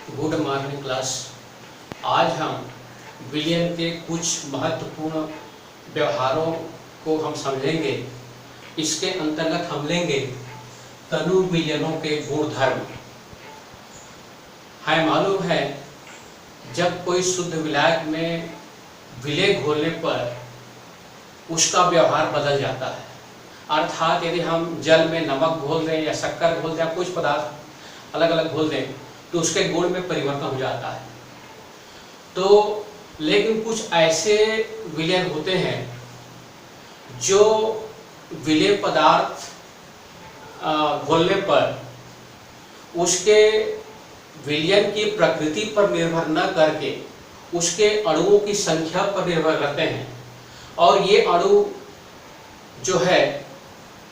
Good morning class. आज हम विलियन के कुछ महत्वपूर्ण व्यवहारों को हम समझेंगे। इसके अंतर्गत हम लेंगे तनु विलियनों के गुणधर्म। हमें मालूम है जब कोई शुद्ध विलायक में विलय घोलने पर उसका व्यवहार बदल जाता है। अर्थात यदि हम जल में नमक घोल दें या शक्कर घोल दें या कुछ पदार्थ अलग अलग घोल दें तो उसके गुण में परिवर्तन हो जाता है। तो लेकिन कुछ ऐसे विलयन होते हैं जो विलय पदार्थ घोलने पर उसके विलयन की प्रकृति पर निर्भर न करके उसके अणुओं की संख्या पर निर्भर करते हैं। और ये अणु जो है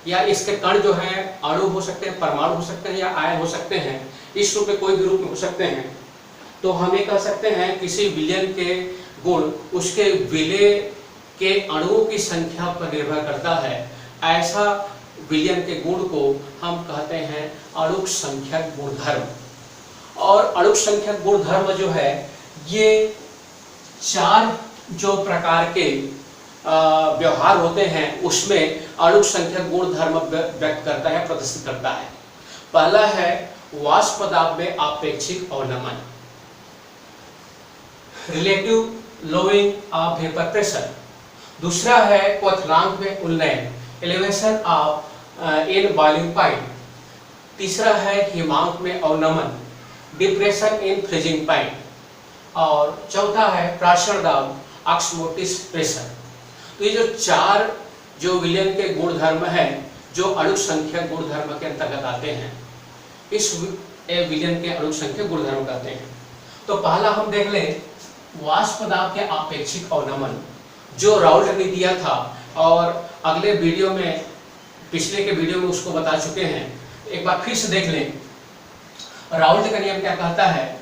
या इसके कण जो हैं अणु हो सकते हैं, परमाणु हो सकते हैं या आयन हो सकते हैं, इस रूप में कोई भी रूप में हो सकते हैं। तो हम ये कह सकते हैं किसी विलयन के गुण उसके विलय के अणुओं की संख्या पर निर्भर करता है। ऐसा विलयन के गुण को हम कहते हैं अणुक संख्यक गुणधर्म। और अणुक संख्यक गुणधर्म जो है ये चार जो प्रकार के व्यवहार होते हैं उसमें अणुक संख्यक गुणधर्म व्यक्त करता है, प्रदर्शित करता है। पहला है वाष्प दाब में आपेक्षिक अवनमन, रिलेटिव लोइंग ऑफ वेपर प्रेशर। दूसरा है क्वथनांक में उन्नयन, elevation of in boiling point. तीसरा है हिमांक में अवनमन, डिप्रेशन इन फ्रीजिंग पॉइंट। और चौथा है प्राशन दाब, ऑस्मोटिक प्रेशर। तो ये जो चार जो विलयन के गुणधर्म हैं जो अणुक संख्यक गुणधर्म के अंतर्गत आते हैं, इस विलयन के अणुक संख्यक गुणधर्म कहते हैं। तो पहला हम देख लें वाष्प दाब के आपेक्षिक अवनमन, जो राउल्ट ने दिया था और अगले वीडियो में, पिछले के वीडियो में उसको बता चुके हैं। एक बार फिर से देख लें। राउल्ट का नियम क्या कहता है,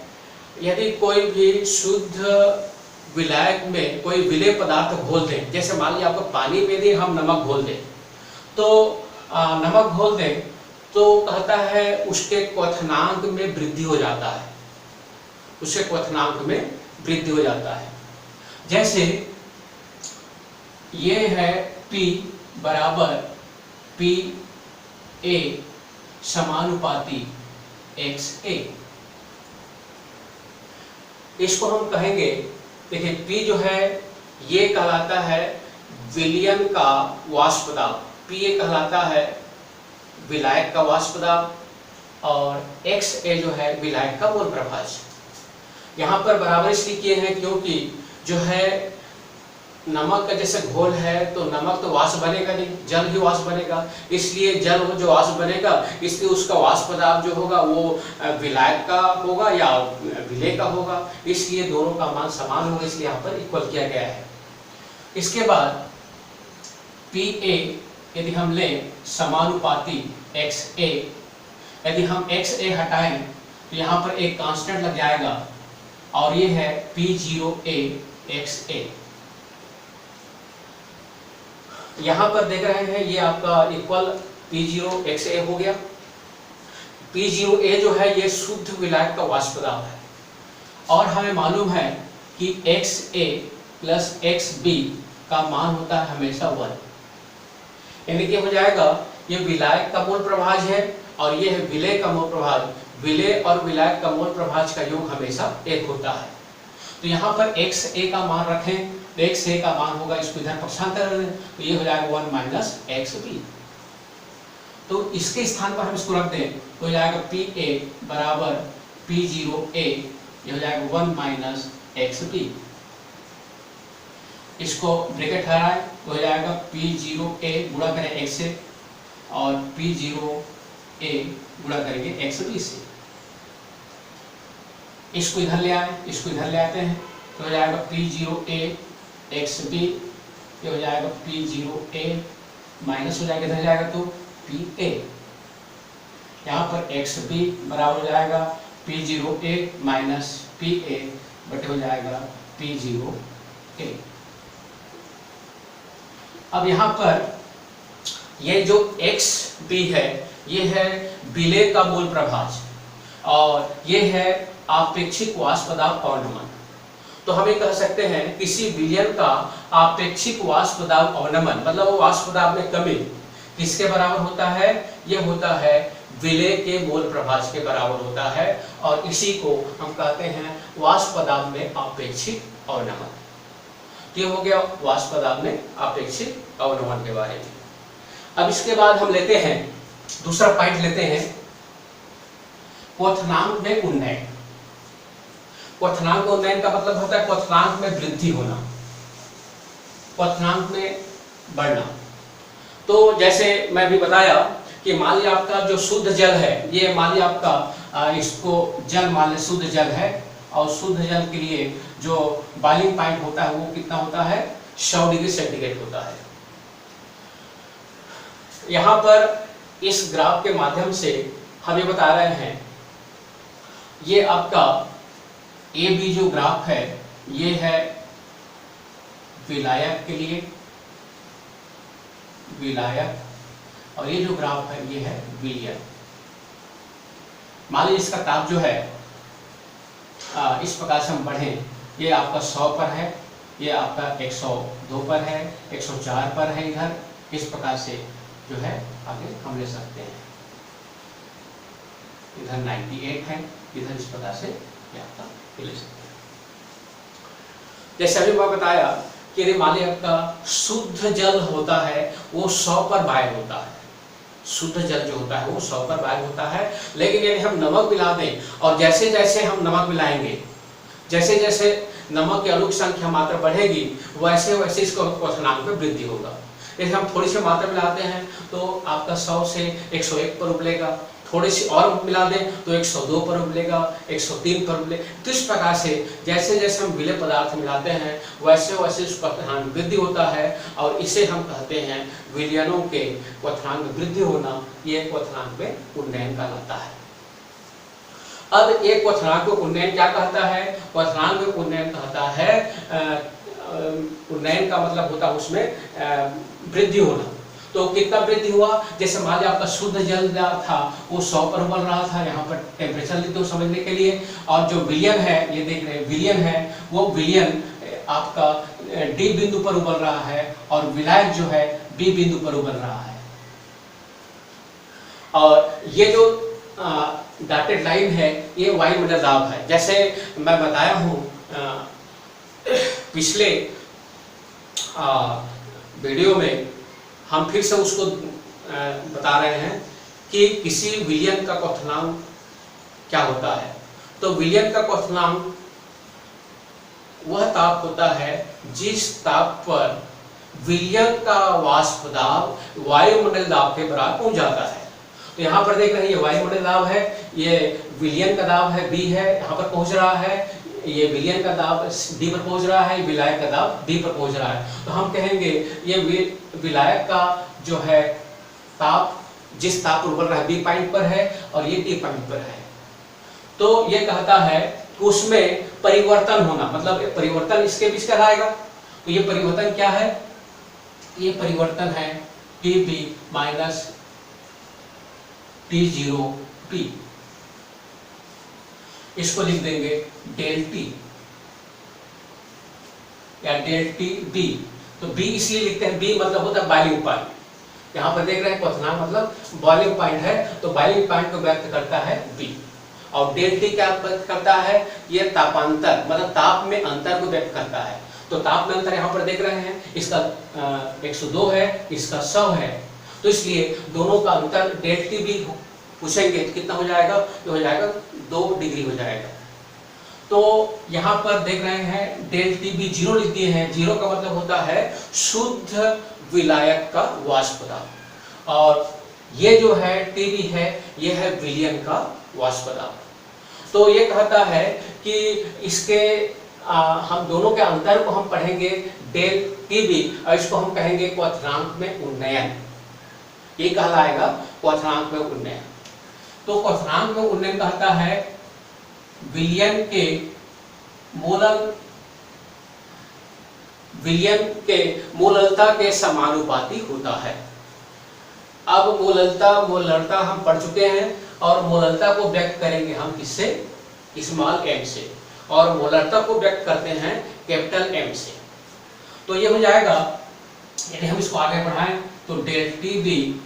यदि कोई भी शुद्ध विलायक में कोई विलय पदार्थ घोल दें, जैसे मान लिया आपको पानी में यदि हम नमक घोल दें तो नमक घोल दें तो कहता है उसके क्वथनांक में वृद्धि हो जाता है, उसके क्वथनांक में वृद्धि हो जाता है। जैसे ये है P बराबर PA समानुपाती XA। इसको हम कहेंगे, देखिए P जो है ये कहलाता है विलयन का वाष्प दाब, PA कहलाता है विलायक का वाष्प दाब, और XA जो है विलायक का मोल प्रभाज। यहाँ पर बराबर इसलिए किए हैं क्योंकि जो है नमक का जैसे घोल है तो नमक तो वाष्प बनेगा नहीं, जल ही वाष्प बनेगा। इसलिए जल जो वाष्प बनेगा इसलिए उसका वाष्प दाब जो होगा वो विलायक का होगा या विलय का होगा, इसलिए दोनों का मान समान होगा, इसलिए यहाँ पर इक्वल किया गया है। इसके बाद PA यदि हम लें समानुपाती XA, यदि हम XA हटाएं तो यहाँ पर एक कांस्टेंट लग जाएगा और ये है P0A XA। यहाँ पर देख रहे हैं ये आपका इक्वल P0 XA हो गया। P0A जो है ये शुद्ध विलायक का वाष्प दाब है और हमें मालूम है कि XA प्लस XB का मान होता है हमेशा 1। यानी कि हो जाएगा ये विलायक का मोल प्रभाज है और ये है विलय का मोल प्रभाज। विलय और विलायक का मोल प्रभाज का योग हमेशा 1 होता है। तो यहाँ पर XA का मान रखें, XA का मान होगा, इसको इधर पक्षांतर कर दें तो ये हो जाएगा 1 माइनस XB। तो इसके स्थान पर हम इसको रख दें तो हो जाएगा PA बराबर P0A, ये हो जाएगा 1 माइनस XB। इसको ब्रैकेट हटाएं तो हो जाएगा P0A गुणा करें X से और P0A गुणा करेंगे XB से। इसको इधर ले आए, इसको इधर ले आते हैं तो हो जाएगा P0A XB, ये हो जाएगा P0A माइनस हो जाएगा, इधर जाएगा तो PA। यहाँ पर XB बराबर हो जाएगा P0A माइनस PA बटे हो जाएगा P0A। अब यहाँ पर ये जो XB है ये है विलय का मूल प्रभाज। और ये है आपेक्षिक वाष्प दाब अवनमन। तो हम ये कह सकते हैं किसी विलयन का आपेक्षिक वाष्प दाब अवनमन मतलब वो वाष्प दाब में कमी किसके बराबर होता है? ये होता है विलय के मोल प्रभाज के बराबर होता है और इसी को हम कहते हैं वाष्प दाब में आपेक्षिक अवनमन। ये हो गया वाष्प दाब में आपेक्षिक अवनमन के बारे में। अब इसके बाद हम लेते हैं दूसरा पॉइंट लेते हैं क्वथनांक में उन्नयन। क्वथनांक उन्नयन का मतलब होता है क्वथनांक में वृद्धि होना, क्वथनांक में बढ़ना। तो जैसे मैं अभी बताया कि मान लिया आपका जो शुद्ध जल है, ये मान लिया आपका इसको जल मान लिया शुद्ध जल है और शुद्ध जल के लिए जो बॉइलिंग पॉइंट होता है वो कितना होता है? 100 डिग्री सेंटीग्रेड होता है। यहाँ पर इस ग्राफ के माध्यम से हम ये बता रहे हैं, ये आपका ए बी जो ग्राफ है ये है विलायक के लिए, विलायक, और ये जो ग्राफ है ये है विलयन। मान लीजिए इसका ताप जो है इस प्रकार से हम बढ़ें, ये आपका 100 पर है, ये आपका 102 पर है, 104 पर है, इधर इस प्रकार से जो है आगे हम ले सकते हैं। इधर 98 है, इधर इस प्रकार से ये आपका ले सकते हैं। जैसे अभी मैं बताया कि यदि मान लीजिए आपका शुद्ध जल होता है वो 100 पर बॉयल होता है, शुद्ध जल जो होता है वो 100 पर बॉयल होता है। लेकिन यदि हम नमक मिला दें और जैसे जैसे हम नमक मिलाएंगे, जैसे जैसे नमक की अणु संख्या मात्रा बढ़ेगी वैसे वैसे इसको क्वथनांक में वृद्धि होगा। यदि हम थोड़ी सी मात्रा मिलाते हैं तो आपका 100 से 101 पर उबलेगा, थोड़ी सी और मिला दें तो 102 पर उबलेगा, 103 पर उबलेगा। तो इस प्रकार से जैसे जैसे हम विलय पदार्थ मिलाते हैं वैसे वैसे उसका क्वथनांक में वृद्धि होता है और इसे हम कहते हैं विलयनों के क्वथनांक में वृद्धि होना। ये क्वथनांक में उन्नयन कहलाता है। अब एक क्वथनांक को उन्नयन क्या कहता है? क्वथनांक में उन्नयन कहता है उन्नयन का मतलब होता है उसमें वृद्धि होना। तो कितना वृद्धि हुआ? जैसे मान लिया आपका शुद्ध जल था वो 100 पर उबल रहा था, यहाँ पर टेम्परेचर लेते हो समझने के लिए, और जो विलयन है ये देख रहे हैं विलयन है वो विलयन आपका डी बिंदु पर उबल रहा है और विलायक जो है बी बिंदु पर उबल रहा है। और ये जो डॉटेड लाइन है ये वायुमंडल दाब है। जैसे मैं बताया हूँ पिछले वीडियो में, हम फिर से उसको बता रहे हैं कि किसी विलयन का क्वथनांक क्या होता है। तो विलयन का क्वथनांक वह ताप होता है जिस ताप पर विलयन का वाष्प दाब वायुमंडल दाब के बराबर पहुंच जाता है। तो यहाँ पर देख रहे हैं ये वायुमंडल दाब है, ये विलयन का दाब है बी है, यहाँ पर पहुंच रहा है, ये विलयन का दाब डी पर पहुंच रहा है, विलायक का दाब डी पर पहुंच रहा है। तो हम कहेंगे ये विलायक का जो है ताप जिस ताप पर उबल रहा है बी पॉइंट पर है और ये डी पॉइंट पर है। तो ये कहता है कि उसमें परिवर्तन होना, मतलब परिवर्तन इसके बीच कहलाएगा। तो ये परिवर्तन क्या है? ये परिवर्तन है Tb माइनस T0P, इसको लिख देंगे डेल टी या डेल टी बी। तो बी इसलिए लिखते हैं, बी मतलब होता है बॉइलिंग पॉइंट। यहाँ पर देख रहे हैं क्वथनांक मतलब बॉइलिंग पॉइंट है, तो बॉइलिंग पॉइंट को व्यक्त करता है बी। और डेल टी क्या व्यक्त करता है? ये तापांतर मतलब ताप में अंतर को व्यक्त करता है। तो ताप में अंतर यहाँ पर देख रहे हैं, इसका 102 है, इसका 100 है, तो इसलिए दोनों का अंतर डेल टी बी पूछेंगे तो कितना हो जाएगा? तो हो जाएगा 2 डिग्री हो जाएगा। तो यहाँ पर देख रहे हैं डेल टी बी 0 लिख दिए हैं। 0 का मतलब होता है शुद्ध विलायक का वाष्प दाब, और ये जो है टीबी है ये है विलयन का वाष्प दाब। तो ये कहता है कि इसके हम दोनों के अंतर को हम पढ़ेंगे डेल टीबी और इसको हम कहेंगे क्वथनांक में उन्नयन। ये कहलाएगा क्वथनांक में उन्नयन। तो क्वथनांक में उन्नयन कहता है विलयन के मोललता के समानुपाती होता है। अब मोललता मोलरता हम पढ़ चुके हैं, और मोलरता को व्यक्त करेंगे हम किससे? स्मॉल m से, और मोलरता को व्यक्त करते हैं कैपिटल M से। तो ये हो जाएगा, यदि हम इसको आगे बढ़ाएं तो डेल टी बी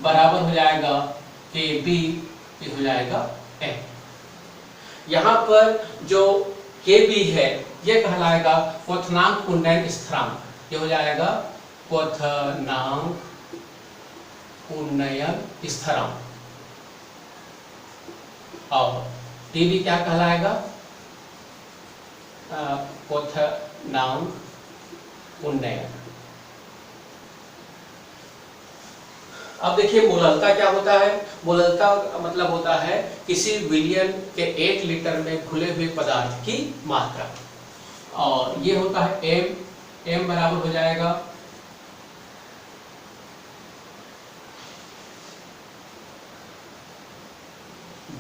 बराबर हो जाएगा के बी, ये हो जाएगा m। यहाँ पर जो के बी है ये कहलाएगा क्वथनांक उन्नयन स्थिरांक, ये हो जाएगा क्वथनांक उन्नयन स्थिरांक। और टी बी क्या कहलाएगा? क्वथनांक उन्नयन। अब देखिए मोलरता क्या होता है? मोलरता मतलब होता है किसी विलियन के 1 लीटर में घुले हुए पदार्थ की मात्रा, और ये होता है m बराबर हो जाएगा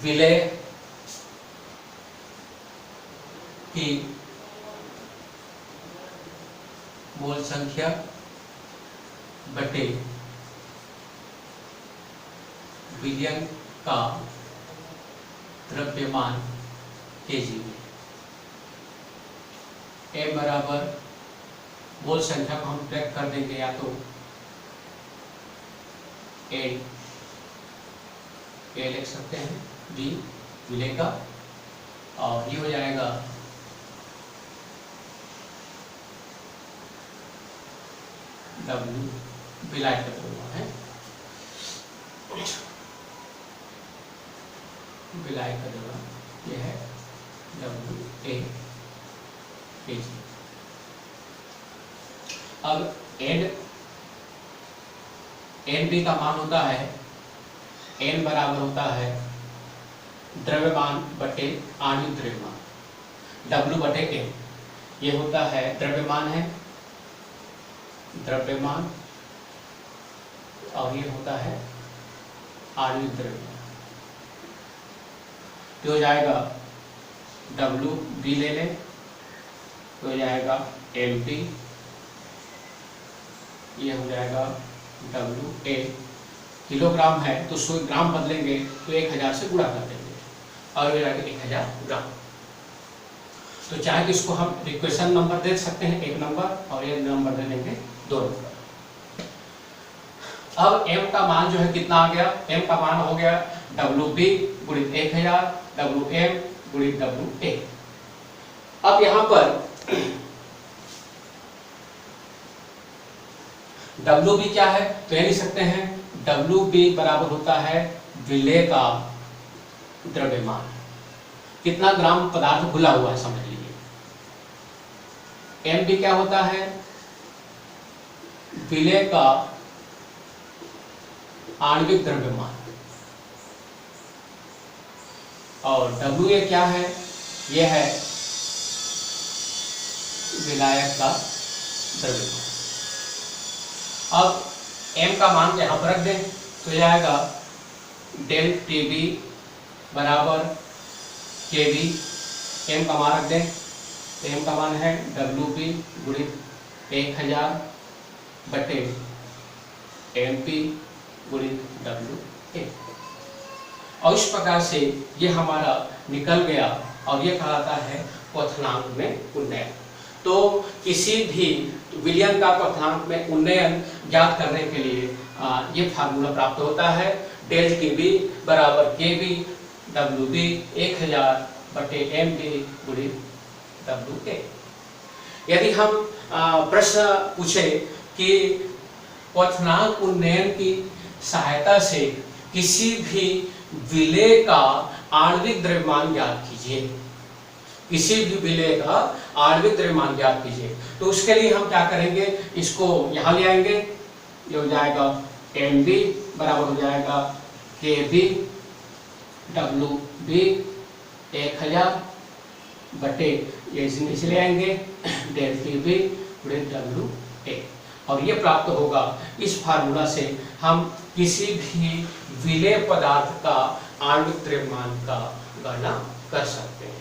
विलय की मोल संख्या बटे विलयन का द्रव्यमान केजी में। m बराबर मोल संख्या को हम व्यक्त कर देंगे या तो a लिख सकते हैं, b विलय का, और ये हो जाएगा w विलय का द्रव्यमान है, विलय का द्रव्यमान ये है WA kg। अब NB का मान होता है, N बराबर होता है द्रव्यमान बटे आणविक द्रव्यमान, W बटे N, ये होता है द्रव्यमान है, द्रव्यमान, और ये होता है आणविक द्रव्यमान। तो हो जाएगा WB ले लें तो हो जाएगा MB, ये हो जाएगा WA। किलोग्राम है तो 100 ग्राम बदलेंगे तो 1000 से गुणा कर देंगे और ये रहेगा 1000 ग्राम। तो चाहे कि इसको हम इक्वेशन नंबर दे सकते हैं 1 नंबर, और ये नंबर दे देंगे 2 नंबर। अब m का मान जो है कितना आ गया? m का मान हो गया WB गुणित 1000 WM गुणित WA। अब यहाँ पर WB क्या है? तो ये लिख सकते हैं WB बराबर होता है विलय का द्रव्यमान। कितना ग्राम पदार्थ घुला हुआ है समझ लीजिए। MB क्या होता है? विलय का आणविक द्रव्यमान। और WA क्या है? यह है विलायक का द्रव्यमान। अब m का मान यहाँ पर रख दें तो यह आएगा डेल TB बराबर KB। m का मान रख दें तो m का मान है WB गुणित 1000 बटे MP गुणित WA। और इस प्रकार से ये हमारा निकल गया, और ये कहलाता है क्वथनांक में उन्नयन। तो किसी भी विलयन का क्वथनांक में उन्नयन ज्ञात करने के लिए ये फार्मूला प्राप्त होता है, डेल TB बराबर KB WB 1000 बटे MB गुणित WA। यदि हम प्रश्न पूछे कि क्वथनांक उन्नयन की सहायता से किसी भी विलय का आणविक द्रव्यमान ज्ञात कीजिए, किसी भी विलय का आणविक द्रव्यमान ज्ञात कीजिए, तो उसके लिए हम क्या करेंगे? इसको यहाँ ले आएंगे, ये हो जाएगा MB बराबर हो जाएगा KB WB 1000 बटे, ये नीचे ले आएंगे डेल TB गुणित WA, और ये प्राप्त होगा। इस फार्मूला से हम किसी भी विलय पदार्थ का आणविक द्रव्यमान का गणना कर सकते हैं।